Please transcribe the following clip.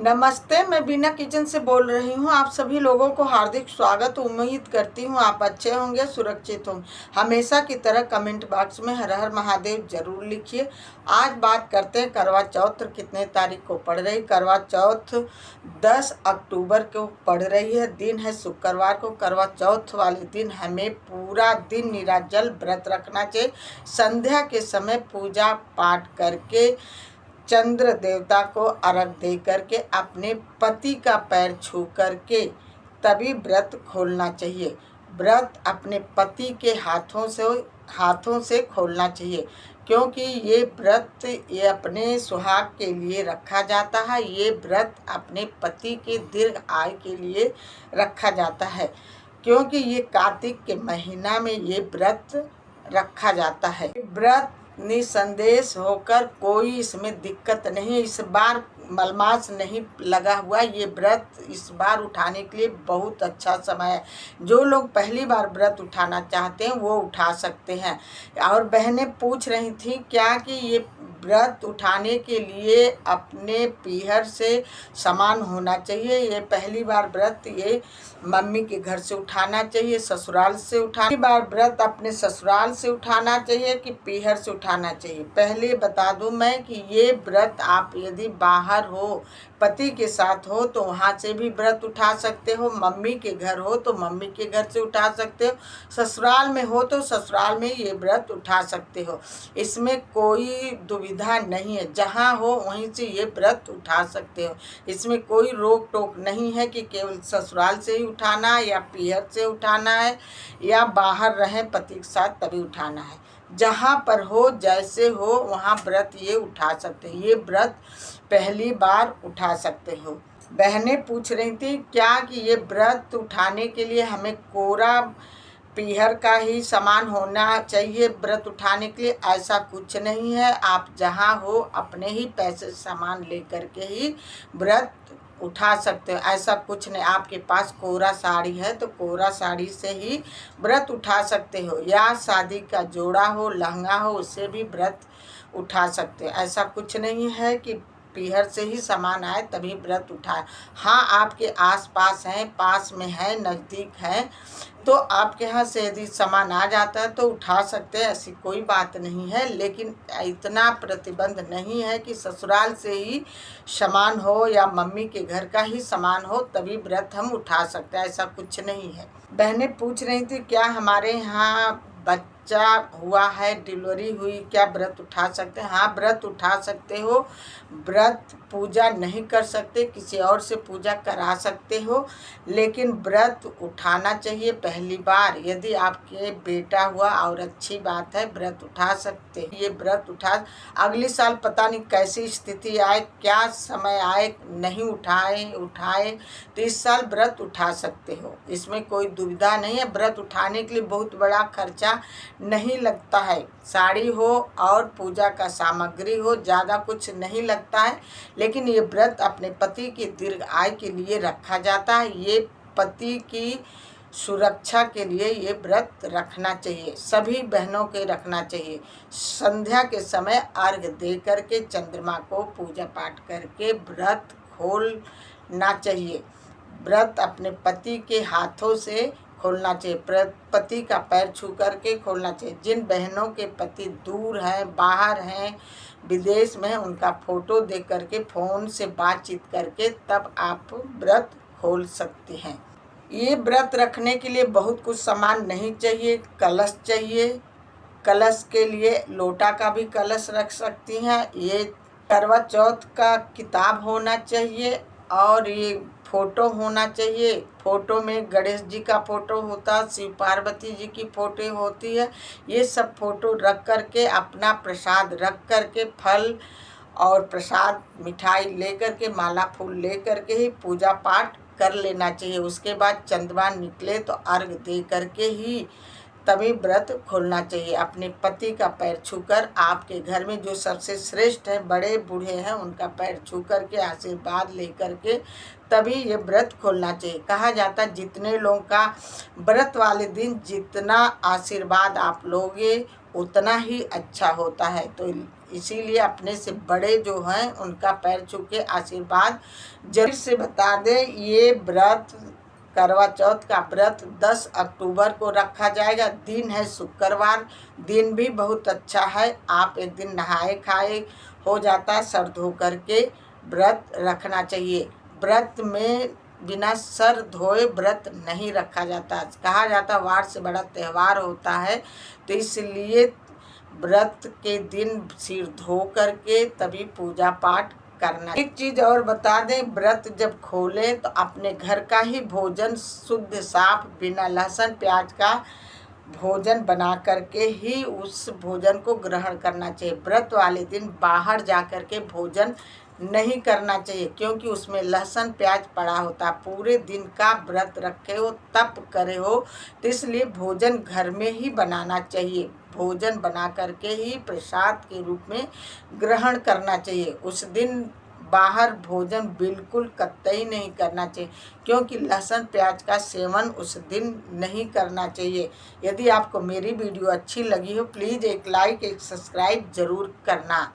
नमस्ते, मैं बीना किचन से बोल रही हूँ। आप सभी लोगों को हार्दिक स्वागत। उम्मीद करती हूँ आप अच्छे होंगे, सुरक्षित होंगे। हमेशा की तरह कमेंट बॉक्स में हर हर महादेव जरूर लिखिए। आज बात करते हैं करवा चौथ कितने तारीख को पड़ रही। करवा चौथ 10 अक्टूबर को पड़ रही है। दिन है शुक्रवार को। करवा चौथ वाले दिन हमें पूरा दिन निराजल व्रत रखना चाहिए। संध्या के समय पूजा पाठ करके चंद्र देवता को अर्घ दे करके अपने पति का पैर छू करके तभी व्रत खोलना चाहिए। व्रत अपने पति के हाथों से खोलना चाहिए, क्योंकि ये व्रत ये अपने सुहाग के लिए रखा जाता है। ये व्रत अपने पति के दीर्घ आयु के लिए रखा जाता है, क्योंकि ये कार्तिक के महीना में ये व्रत रखा जाता है। व्रत निसंदेश होकर कोई इसमें दिक्कत नहीं। इस बार मलमास नहीं लगा हुआ। ये व्रत इस बार उठाने के लिए बहुत अच्छा समय है। जो लोग पहली बार व्रत उठाना चाहते हैं वो उठा सकते हैं। और बहनें पूछ रही थी क्या कि ये व्रत उठाने के लिए अपने पीहर से समान होना चाहिए। ये पहली बार व्रत ये मम्मी के घर से उठाना चाहिए, ससुराल से उठाना। पहली बार व्रत अपने ससुराल से उठाना चाहिए कि पीहर से उठाना चाहिए। पहले बता दूं मैं कि ये व्रत आप यदि बाहर हो, पति के साथ हो तो वहाँ से भी व्रत उठा सकते हो। मम्मी के घर हो तो मम्मी के घर से उठा सकते हो। ससुराल में हो तो ससुराल में ये व्रत उठा सकते हो। इसमें कोई दुविधा नहीं है। जहाँ हो वहीं से ये व्रत उठा सकते हो। इसमें कोई रोक टोक नहीं है कि केवल ससुराल से ही उठाना है या पीहर से उठाना है या बाहर रहें पति के साथ तभी उठाना है। जहाँ पर हो, जैसे हो, वहाँ व्रत ये उठा सकते हैं। ये व्रत पहली बार उठा सकते हो। बहनें पूछ रही थी क्या कि ये व्रत उठाने के लिए हमें कोरा पीहर का ही सामान होना चाहिए व्रत उठाने के लिए। ऐसा कुछ नहीं है। आप जहाँ हो अपने ही पैसे सामान लेकर के ही व्रत उठा सकते हो। ऐसा कुछ नहीं। आपके पास कोरा साड़ी है तो कोरा साड़ी से ही व्रत उठा सकते हो, या शादी का जोड़ा हो, लहंगा हो, उससे भी व्रत उठा सकते हो। ऐसा कुछ नहीं है कि पीहर से ही सामान आए तभी व्रत उठाए। हाँ, आपके आसपास हैं, पास में है, नज़दीक है, तो आपके यहाँ से यदि सामान आ जाता है तो उठा सकते हैं। ऐसी कोई बात नहीं है। लेकिन इतना प्रतिबंध नहीं है कि ससुराल से ही सामान हो या मम्मी के घर का ही सामान हो तभी व्रत हम उठा सकते हैं। ऐसा कुछ नहीं है। बहनें पूछ रही थी क्या हमारे यहाँ बच्चा हुआ है, डिलीवरी हुई, क्या व्रत उठा सकते हैं। हाँ, व्रत उठा सकते हो। व्रत पूजा नहीं कर सकते, किसी और से पूजा करा सकते हो, लेकिन व्रत उठाना चाहिए पहली बार। यदि आपके बेटा हुआ और अच्छी बात है, व्रत उठा सकते हैं। ये व्रत उठा, अगले साल पता नहीं कैसी स्थिति आए, क्या समय आए, नहीं उठाए तो इस साल व्रत उठा सकते हो। इसमें कोई दुविधा नहीं है। व्रत उठाने के लिए बहुत बड़ा खर्चा नहीं लगता है। साड़ी हो और पूजा का सामग्री हो, ज़्यादा कुछ नहीं लगता है। लेकिन ये व्रत अपने पति की दीर्घ आयु के लिए रखा जाता है। ये पति की सुरक्षा के लिए ये व्रत रखना चाहिए। सभी बहनों के रखना चाहिए। संध्या के समय अर्घ दे करके चंद्रमा को पूजा पाठ करके व्रत खोलना चाहिए। व्रत अपने पति के हाथों से खोलना चाहिए। पति का पैर छू करके खोलना चाहिए। जिन बहनों के पति दूर हैं, बाहर हैं, विदेश में हैं, उनका फोटो देख करके फ़ोन से बातचीत करके तब आप व्रत खोल सकते हैं। ये व्रत रखने के लिए बहुत कुछ सामान नहीं चाहिए। कलश चाहिए। कलश के लिए लोटा का भी कलश रख सकती हैं। ये करवा चौथ का किताब होना चाहिए और ये फ़ोटो होना चाहिए। फ़ोटो में गणेश जी का फ़ोटो होता, शिव पार्वती जी की फ़ोटो होती है। ये सब फ़ोटो रख करके, अपना प्रसाद रख करके, फल और प्रसाद मिठाई ले करके, माला फूल ले करके ही पूजा पाठ कर लेना चाहिए। उसके बाद चंद्रमा निकले तो अर्घ दे करके ही तभी व्रत खोलना चाहिए। अपने पति का पैर छूकर, आपके घर में जो सबसे श्रेष्ठ है, बड़े बूढ़े हैं, उनका पैर छू कर के आशीर्वाद ले करके तभी ये व्रत खोलना चाहिए। कहा जाता है जितने लोगों का व्रत वाले दिन जितना आशीर्वाद आप लोगे उतना ही अच्छा होता है। तो इसीलिए अपने से बड़े जो हैं उनका पैर छू के आशीर्वाद जरूर से बता दें। ये व्रत करवा चौथ का व्रत 10 अक्टूबर को रखा जाएगा। दिन है शुक्रवार, दिन भी बहुत अच्छा है। आप एक दिन नहाए खाए हो जाता है, सर धो करके व्रत रखना चाहिए। व्रत में बिना सर धोए व्रत नहीं रखा जाता। कहा जाता वार से बड़ा त्यौहार होता है, तो इसलिए व्रत के दिन सिर धो करके तभी पूजा पाठ करना। एक चीज़ और बता दें, व्रत जब खोलें तो अपने घर का ही भोजन शुद्ध साफ बिना लहसुन प्याज का भोजन बना करके ही उस भोजन को ग्रहण करना चाहिए। व्रत वाले दिन बाहर जा कर के भोजन नहीं करना चाहिए, क्योंकि उसमें लहसुन प्याज पड़ा होता। पूरे दिन का व्रत रखे हो, तप करे हो, तो इसलिए भोजन घर में ही बनाना चाहिए। भोजन बना करके ही प्रसाद के रूप में ग्रहण करना चाहिए। उस दिन बाहर भोजन बिल्कुल कतई नहीं करना चाहिए, क्योंकि लहसुन प्याज का सेवन उस दिन नहीं करना चाहिए। यदि आपको मेरी वीडियो अच्छी लगी हो, प्लीज़ एक लाइक एक सब्सक्राइब ज़रूर करना।